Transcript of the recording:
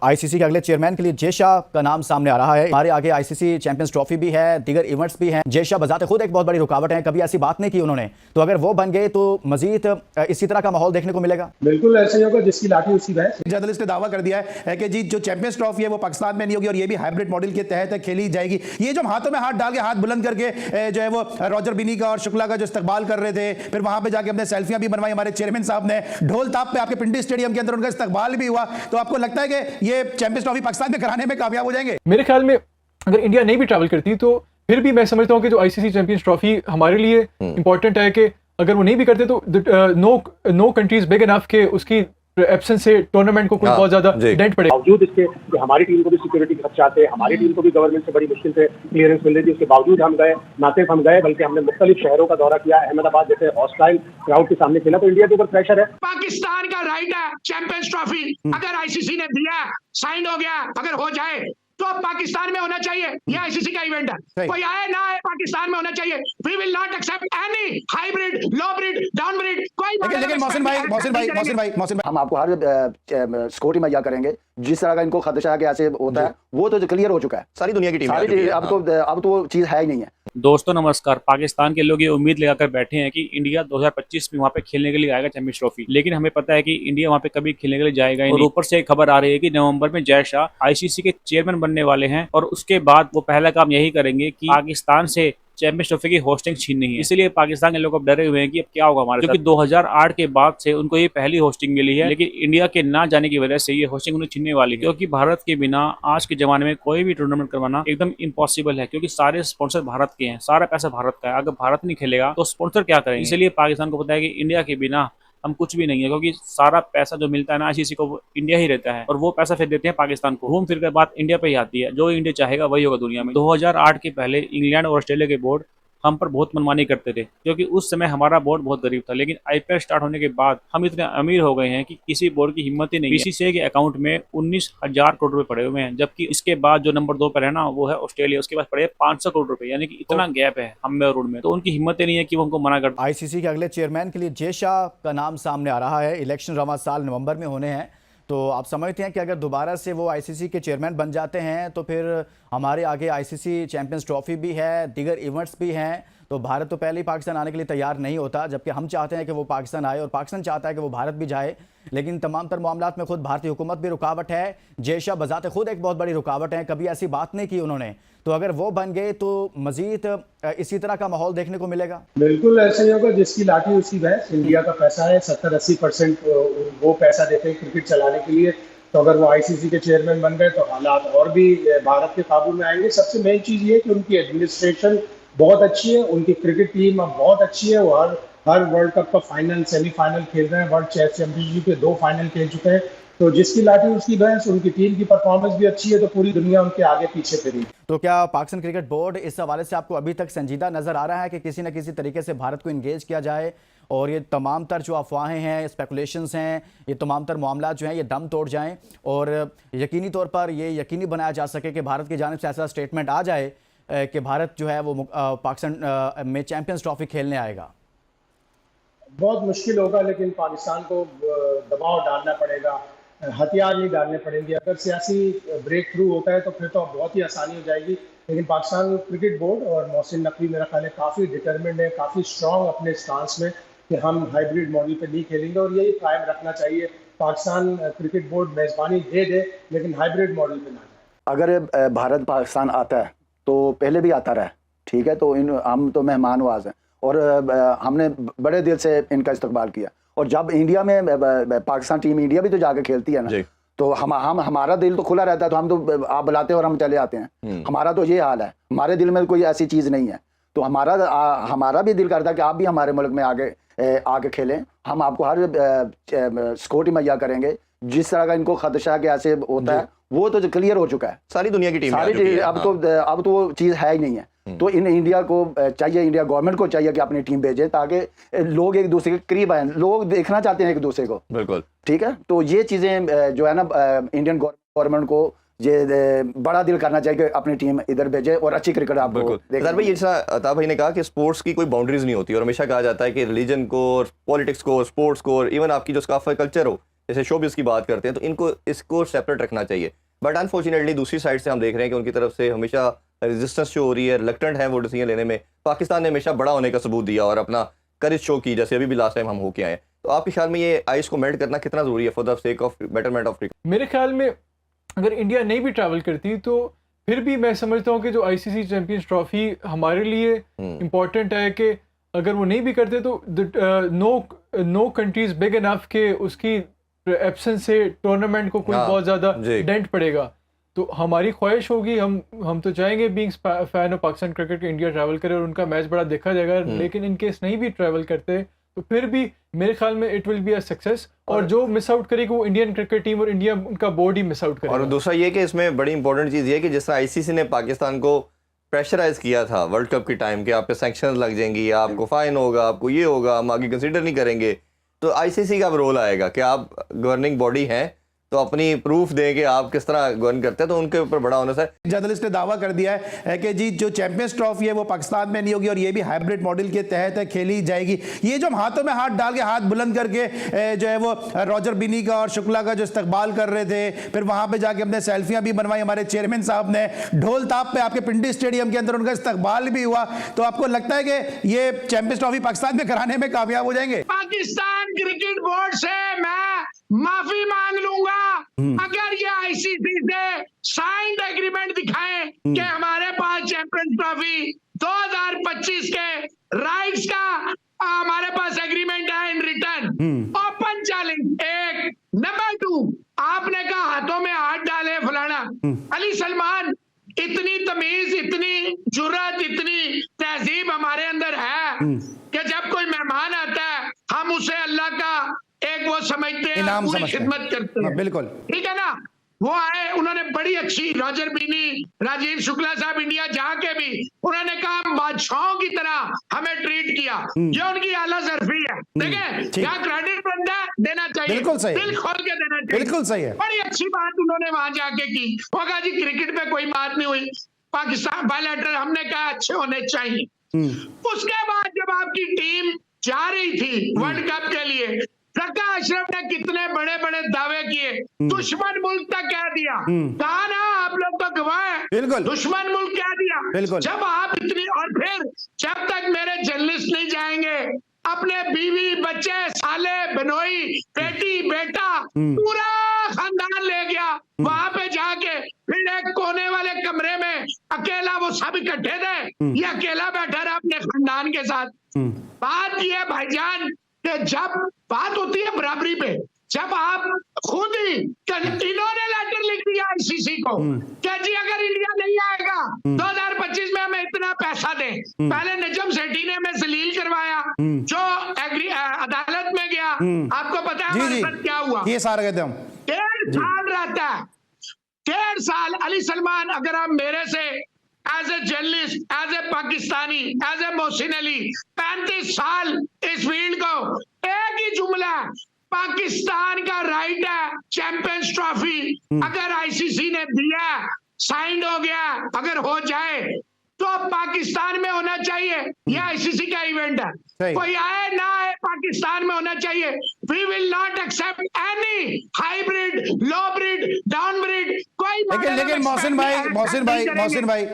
ICC के अगले chairman के लिए जय शाह का नाम सामने आ रहा है। हमारे आगे आईसीसी चैंपियंस ट्रॉफी भी है, दीगर इवेंट्स भी हैं। जय शाह बजाते खुद एक बहुत बड़ी रुकावट है, कभी ऐसी बात नहीं की उन्होंने, तो अगर वो बन गए तो मजीद इसी तरह का माहौल देखने को मिलेगा। बिल्कुल ऐसे ही होगा, जिसकी लाठी उसी भैंस। जर्नलिस्ट ने दावा कर दिया है कि जी जो चैंपियंस ट्रॉफी है वो पाकिस्तान में नहीं होगी और ये भी हाइब्रिड मॉडल के तहत खेली जाएगी। ये जो हाथों में हाथ डाल के, हाथ बुलंद करके जो है वो रॉजर बिनी का और शुक्ला का जो इस्तकबाल कर रहे थे, फिर वहां पे जाके अपने सेल्फियां भी बनवाई हमारे चेयरमैन साहब ने, ढोल ताप पे आपके पिंडी स्टेडियम के अंदर उनका इस्तकबाल भी हुआ। तो आपको लगता है कि ये चैंपियंस ट्रॉफी पाकिस्तान में कराने में कामयाब हो जाएंगे? मेरे ख्याल में अगर इंडिया नहीं भी ट्रैवल करती तो फिर भी मैं समझता हूँ कि जो आईसीसी चैंपियंस ट्रॉफी हमारे लिए इंपॉर्टेंट है, कि अगर वो नहीं भी करते तो नो कंट्रीज बिग इनफ के उसकी एब्सेंस से टूर्नामेंट को कोई बहुत ज्यादा डेंट पड़ेगा। बावजूद इसके कि हमारी टीम को भी सिक्योरिटी के खदशात थे, हमारी टीम को भी गवर्नमेंट से बड़ी मुश्किल से क्लियरेंस मिल रही थी, उसके बावजूद हम गए, ना सिर्फ हम गए बल्कि हमने मुख्तलिफ शहरों का दौरा किया। अहमदाबाद जैसे हॉस्टाइल क्राउड के सामने खेला, तो इंडिया के ऊपर प्रेशर है। पाकिस्तान का राइट है चैंपियंस ट्रॉफी, अगर आईसीसी ने दिया, साइन हो गया, अगर हो जाए तो अब पाकिस्तान में होना चाहिए। यह आईसीसी का इवेंट है, कोई आए ना आए पाकिस्तान में होना चाहिए। We will not accept any hybrid, low brid, down brid, कोई। लेकिन मोहसिन भाई हम आपको हर सिक्योरिटी मुहैया करेंगे। जिस तरह का इनको खदशा है कि ऐसे होता है, वो तो क्लियर हो चुका है। सारी दुनिया की टीम अब तो वो चीज है ही नहीं है। दोस्तों नमस्कार। पाकिस्तान के लोग ये उम्मीद लगाकर बैठे हैं कि इंडिया 2025 में वहाँ पे खेलने के लिए आएगा चैंपियंस ट्रॉफी, लेकिन हमें पता है कि इंडिया वहाँ पे कभी खेलने के लिए जाएगा ही नहीं। और ऊपर से एक खबर आ रही है कि नवंबर में जय शाह आईसीसी के चेयरमैन बनने वाले हैं और उसके बाद वो पहला काम यही करेंगे कि पाकिस्तान से चैंपियंस ट्रॉफी की होस्टिंग छीननी है। इसलिए पाकिस्तान के लोग अब डरे हुए हैं कि अब क्या होगा हमारे साथ, क्योंकि 2008 के बाद से उनको ये पहली होस्टिंग मिली है, लेकिन इंडिया के ना जाने की वजह से ये होस्टिंग उन्हें छीनने वाली है। क्योंकि भारत के बिना आज के जमाने में कोई भी टूर्नामेंट करवाना एकदम इम्पॉसिबल है, क्योंकि सारे स्पॉन्सर भारत के हैं, सारा पैसा भारत का है। अगर भारत नहीं खेलेगा तो स्पॉन्सर क्या करेंगे? इसलिए पाकिस्तान को पता है कि इंडिया के बिना हम कुछ भी नहीं है, क्योंकि सारा पैसा जो मिलता है ना आईसीसी को वो इंडिया ही रहता है, और वो पैसा फिर देते हैं पाकिस्तान को। घूम फिर कर बात इंडिया पे ही आती है, जो इंडिया चाहेगा वही होगा दुनिया में। 2008 के पहले इंग्लैंड और ऑस्ट्रेलिया के बोर्ड हम पर बहुत मनमानी करते थे, क्योंकि उस समय हमारा बोर्ड बहुत गरीब था। लेकिन आईपीएल स्टार्ट होने के बाद हम इतने अमीर हो गए हैं कि किसी बोर्ड की हिम्मत ही नहीं है। बीसीसीआई के अकाउंट में 19,000 करोड़ रुपए पड़े हुए हैं, जबकि इसके बाद जो नंबर 2 पर है ना वो है ऑस्ट्रेलिया, उसके पास पड़े 500 करोड़ रुपए। यानी कि इतना गैप है हम में और उनमें, तो उनकी हिम्मत ही नहीं है कि वो हमको मना कर। आईसीसी के अगले चेयरमैन के लिए जय शाह का नाम सामने आ रहा है। इलेक्शन रवा साल नवंबर में होने हैं, तो आप समझते हैं कि अगर दोबारा से वो आईसीसी के चेयरमैन बन जाते हैं तो फिर हमारे आगे आईसीसी चैंपियंस ट्रॉफी भी है, दीगर इवेंट्स भी हैं। तो भारत तो पहले ही पाकिस्तान आने के लिए तैयार नहीं होता, जबकि हम चाहते हैं कि वो पाकिस्तान आए और पाकिस्तान चाहता है कि वो भारत भी जाए। लेकिन तमाम तर मामलात में खुद भारतीय हुकूमत भी रुकावट है। जय शाह बजाते खुद एक बहुत बड़ी रुकावट है, कभी ऐसी बात नहीं की उन्होंने, तो अगर वो बन गए तो मजीद इसी तरह का माहौल देखने को मिलेगा। बिल्कुल ऐसे ही होगा, जिसकी लाठी उसी भैंस। इंडिया का पैसा है 70-80% वो पैसा देते हैं क्रिकेट चलाने के लिए। तो अगर वो आईसीसी के चेयरमैन बन गए तो हालात और भी भारत के काबू में आएंगे। सबसे मेन चीज ये कि उनकी एडमिनिस्ट्रेशन बहुत अच्छी है, उनकी क्रिकेट टीम अब बहुत अच्छी है। वो हर वर्ल्ड कप का फाइनल, सेमीफाइनल खेल रहे हैं, वर्ल्ड चेस चैंपियनशिप के 2 फाइनल खेल चुके हैं। तो जिसकी लाठी उसकी भैंस। उनकी टीम की परफॉर्मेंस भी अच्छी है, तो पूरी दुनिया उनके आगे पीछे फिरी। तो क्या पाकिस्तान क्रिकेट बोर्ड इस हवाले से आपको अभी तक संजीदा नजर आ रहा है कि किसी न किसी तरीके से भारत को इंगेज किया जाए और ये तमाम तर जो अफवाहें हैं, स्पेकुलेशंस हैं, ये तमाम तर मामला जो हैं ये दम तोड़ जाएं और यकीनी तौर पर ये यकीनी बनाया जा सके कि भारत की जानिब से ऐसा स्टेटमेंट आ जाए कि भारत जो है वो पाकिस्तान में चैंपियंस ट्रॉफी खेलने आएगा? बहुत मुश्किल होगा, लेकिन पाकिस्तान को दबाव डालना पड़ेगा, हथियार नहीं डालने पड़ेंगे। अगर सियासी ब्रेक थ्रू होता है तो फिर तो बहुत ही आसानी हो जाएगी। लेकिन पाकिस्तान क्रिकेट बोर्ड और मोहसिन नकवी मेरा ख्याल है काफ़ी डिटरमिन्ड है, काफ़ी स्ट्रॉन्ग अपने स्टांस में कि हम हाइब्रिड मॉडल पे नहीं खेलेंगे, और यही कायम रखना चाहिए। पाकिस्तान क्रिकेट बोर्ड मेज़बानी दे दे, लेकिन हाइब्रिड मॉडल पे ना जाए। अगर भारत पाकिस्तान आता है तो पहले भी आता रहा, ठीक है, तो हम तो मेहमान नवाज हैं और हमने बड़े दिल से इनका इस्तकबाल किया। और जब इंडिया में पाकिस्तान टीम इंडिया भी तो जाकर खेलती है ना, तो हम हमारा दिल तो खुला रहता है, तो हम तो आप बुलाते हैं और हम चले आते हैं। हमारा तो ये हाल है, हमारे दिल में कोई ऐसी चीज़ नहीं है। तो हमारा भी दिल करता है कि आप भी हमारे मुल्क में आके खेलें। हम आपको हर सिक्योरिटी मुहैया करेंगे। जिस तरह का इनको खदशा है कि ऐसे होता है, वो तो क्लियर हो चुका है। सारी दुनिया की टीम अब तो वो चीज़ है ही नहीं है। तो इन इंडिया को चाहिए, इंडिया गवर्नमेंट को चाहिए कि अपनी टीम भेजे, ताकि लोग एक दूसरे के करीब आए। लोग देखना चाहते हैं एक दूसरे को, बिल्कुल ठीक है। तो ये चीज़ें जो है ना, इंडियन गवर्नमेंट को ये बड़ा दिल करना चाहिए कि अपनी टीम इधर भेजे और अच्छी क्रिकेट आपको देखिए। भाई जैसा अता भाई ने कहा कि स्पोर्ट्स की कोई बाउंड्रीज नहीं होती, और हमेशा कहा जाता है कि रिलीजन को, पॉलिटिक्स को, स्पोर्ट्स को, और इवन आपकी जो स्काफ कल्चर हो, जैसे शोबिस की बात करते हैं, तो इनको इसको सेपरेट रखना चाहिए। बट अनफॉर्चुनेटली दूसरी साइड से हम देख रहे हैं कि उनकी तरफ से हमेशा रेजिस्टेंस शो हो रही है, रिलक्टेंट है वो डिसीजन लेने में। पाकिस्तान ने हमेशा बड़ा होने का सबूत दिया और अपना करेज शो की, जैसे अभी भी लास्ट टाइम हम होके आए। तो आपके ख्याल में ये आइस को मेल्ट करना कितना जरूरी है for the sake of betterment of cricket? मेरे ख्याल में अगर इंडिया नहीं भी ट्रैवल करती तो फिर भी मैं समझता हूँ कि जो आईसीसी चैंपियंस ट्रॉफी हमारे लिए इम्पोर्टेंट है कि अगर वो नहीं भी करते तो नो कंट्रीज बिग इनफ के उसकी एब्सेंस से टूर्नामेंट को कोई बहुत ज़्यादा डेंट पड़ेगा। तो हमारी ख्वाहिश होगी, हम तो चाहेंगे being fan of Pakistan cricket के इंडिया ट्रैवल करे और उनका मैच बड़ा देखा जाएगा। लेकिन इन केस नहीं भी ट्रैवल करते तो फिर भी मेरे ख्याल में it will be a success, और जो मिस आउट करेगी वो इंडियन क्रिकेट टीम और इंडिया उनका बोर्ड ही मिस आउट करेगा। और दूसरा ये कि इसमें बड़ी इंपॉर्टेंट चीज़ ये है कि जिस तरह आईसीसी ने पाकिस्तान को प्रेशराइज किया था वर्ल्ड कप के टाइम के, आप पे सैंक्शन लग जाएंगी, आपको फाइन होगा, आपको ये होगा, हम आगे कंसीडर नहीं करेंगे, तो आईसीसी का अब रोल आएगा कि आप गवर्निंग बॉडी हैं तो अपनी प्रूफ दें कि आप किस तरह गवर्न करते हैं, तो उनके ऊपर बड़ा होना है। जर्नलिस्ट ने दावा कर दिया है कि जी जो चैंपियंस ट्रॉफी है वो पाकिस्तान में नहीं होगी और ये भी हाइब्रिड मॉडल के तहत खेली जाएगी। ये जो हम हाथों में हाथ डाल के हाथ बुलंद करके जो है वो रॉजर बिनी का और शुक्ला का जो इस्तकबाल कर रहे थे, फिर वहां पे जाके हमने सेल्फियां भी बनवाई, हमारे चेयरमैन साहब ने ढोल ताप पे आपके पिंडी स्टेडियम के अंदर उनका इस्तकबाल भी हुआ, तो आपको लगता है कि ये चैंपियंस ट्रॉफी पाकिस्तान में कराने में कामयाब हो जाएंगे? पाकिस्तान क्रिकेट बोर्ड से मैं माफी मांग लूंगा अगर ये आईसीसी से साइंड एग्रीमेंट दिखाएं कि हमारे पास चैंपियंस ट्रॉफी 2025 के राइट्स का हमारे पास एग्रीमेंट है इन रिटर्न। ओपन चैलेंज एक। नंबर 2, आपने कहा हाथों में हाथ डाले फलाना। अली सलमान, इतनी तमीज, इतनी जुर्रत, इतनी तहजीब हमारे अंदर है कि जब कोई मेहमान आता है हम उसे अल्लाह का एक वो समझते हैं, पूरी खिदमत करते हैं। बिल्कुल ठीक है ना। वो आए, उन्होंने बड़ी अच्छी, रॉजर बिनी, राजीव शुक्ला साहब इंडिया जाके भी उन्होंने कहा बादशाहों की तरह हमें ट्रीट किया। ये उनकी आला ज़र्फी है। देखें क्या क्रेडिट बनता है, देना चाहिए, बिल्कुल सही, दिल खोल के देना चाहिए। बिल्कुल सही है। बड़ी अच्छी बात उन्होंने वहां जाके की। वो कहा जी क्रिकेट में कोई बात नहीं हुई, पाकिस्तान बायलैटरल हमने कहा अच्छे होने चाहिए। उसके बाद जब आपकी टीम जा रही थी वर्ल्ड कप के लिए, रक्का अशरफ ने कितने बड़े बड़े दावे किए, दुश्मन मुल्क तक कह दिया। कहा ना आप लोग तो गवाह हैं, बिल्कुल दुश्मन मुल्क कह दिया। बिल्कुल। जब आप इतनी, और फिर जब तक मेरे जर्नलिस्ट नहीं जाएंगे, अपने बीवी बच्चे साले बनोई बेटी बेटा पूरा खानदान ले गया, वहां पे जाके फिर एक कोने वाले कमरे में अकेला, वो सब इकट्ठे थे, ये अकेला बैठा रहा अपने खानदान के साथ। बात ये है भाईजान कि जब बात होती है बराबरी पे, जब आप खुद ही, इन्होंने लेटर लिख दिया आईसीसी को कि जी अगर इंडिया नहीं आएगा 2025 में हमें इतना पैसा दें। पहले निजम सेठी ने हमें जलील करवाया, जो अदालत में गया, आपको पता है हमारे साथ क्या हुआ? ये सारा कहते हम 1.5 साल रहता है, 1.5 साल। अली सलमान, अगर आप मेरे से as a journalist, as a Pakistani, as a Mohsin Ali 35 साल इस फील्ड को, एक ही जुमला है, पाकिस्तान का राइट है चैंपियंस ट्रॉफी। अगर आईसीसी ने दिया, साइंड हो गया, अगर हो जाए तो पाकिस्तान में होना चाहिए। यह आईसीसी का इवेंट है, कोई आए ना आए पाकिस्तान में होना चाहिए। We will not accept any hybrid, low brid, down brid, कोई। लेकिन मोहसिन भाई